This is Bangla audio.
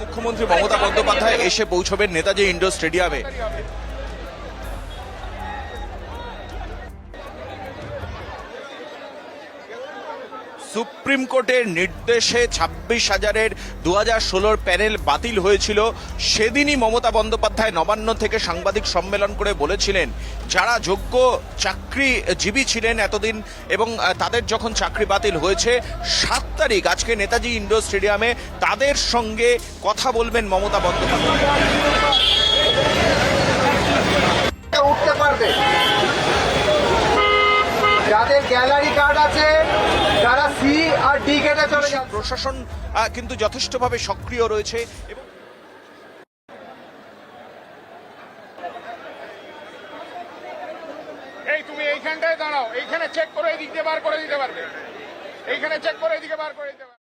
মুখ্যমন্ত্রী মমতা বন্দ্যোপাধ্যায় এসে পৌঁছবেন নেতাজি ইন্ডোর স্টেডিয়ামে। সুপ্রিম কোর্টের নির্দেশে 26,000-এর 2016 প্যানেল বাতিল হয়েছিল। সেদিনই মমতা বন্দ্যোপাধ্যায় নবান্ন থেকে সাংবাদিক সম্মেলন করে বলেছিলেন, যারা যোগ্য চাকরিজীবী ছিলেন এতদিন এবং তাদের যখন চাকরি বাতিল হয়েছে, 7 তারিখ আজকে নেতাজি ইন্ডোর স্টেডিয়ামে তাদের সঙ্গে কথা বলবেন মমতা বন্দ্যোপাধ্যায়। উঠতে পারবে যাদের গ্যালারি কার্ড আছে, যারা সি আর ডি গেটে চলে যাচ্ছে। প্রশাসন কিন্তু যথেষ্টভাবে সক্রিয় রয়েছে এবং এই তুমি এইখানটায় দাঁড়াও, এইখানে চেক করে এদিক দিয়ে বার করে দিতে পারবে, এইখানে চেক করে এদিকে বার করে দিতে পারবে।